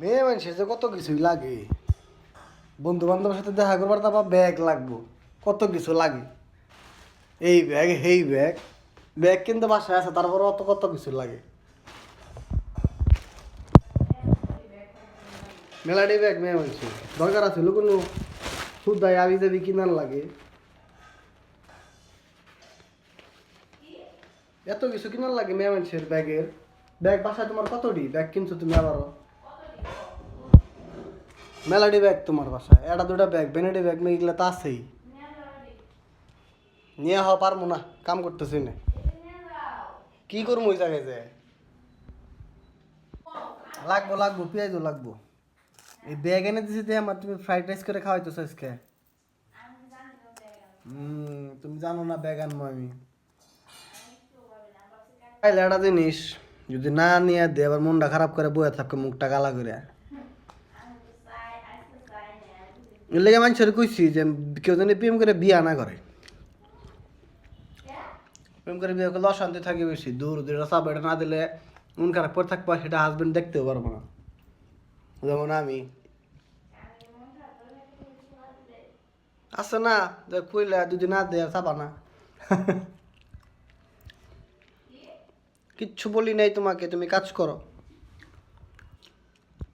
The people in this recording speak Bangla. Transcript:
মেয়ে মানুষের যে কত কিছুই লাগে, বন্ধু বান্ধবের সাথে দেখা করবার তারপর ব্যাগ লাগবো, কত কিছু লাগে। এই ব্যাগ সেই ব্যাগ, ব্যাগ কিন্তু বাসায় আছে, তারপরে অত কত কিছু লাগে। মেলাডি ব্যাগ মেয়ে মানুষের দরকার আছে কোনো সুদাই আবি যাবি কিনার লাগে, এত কিছু কিনার লাগে মেয়ে মানুষের ব্যাগের। ব্যাগ বাসায় তোমার কতটি ব্যাগ কিনছো তুমি আবারও? মেলাডি ব্যাগ তোমার বাসায়, একটা দুটা ব্যাগ ভ্যানিটি ব্যাগ এগুলো তো আছেই। নিয়ে হওয়া পারবো না, কাম করতেছি না। কি করবো ওই জায়গায় যে লাগবো লাগবো পেঁয়াজও লাগবো। এই ব্যাগ এনে দিছি দিয়ে আমার তুমি ফ্রাইড রাইস করে খাওয়াইতেছো আজকে। তুমি জানো না ব্যাগ আনবো আমি। খাইলে একটা জিনিস যদি না নিয়ে দে আবার মনটা খারাপ করে বয়ে থাকবে মুখটা কালা করে। এর লেগে মানুষের কইছি যে কেউ যেন প্রেম করে বিয়া না করে। প্রেম করে বিয়ে করলে অশান্তি থাকে বেশি, দূর দূরে চাপ এটা না দিলে মন খারাপ করে থাকবো, সেটা হাজবেন্ড দেখতেও পারবো না। যেমন আমি আছে না যে কইলে যদি না দেয় চাপা না। কিচ্ছু বলি নাই তোমাকে, তুমি কাজ করো।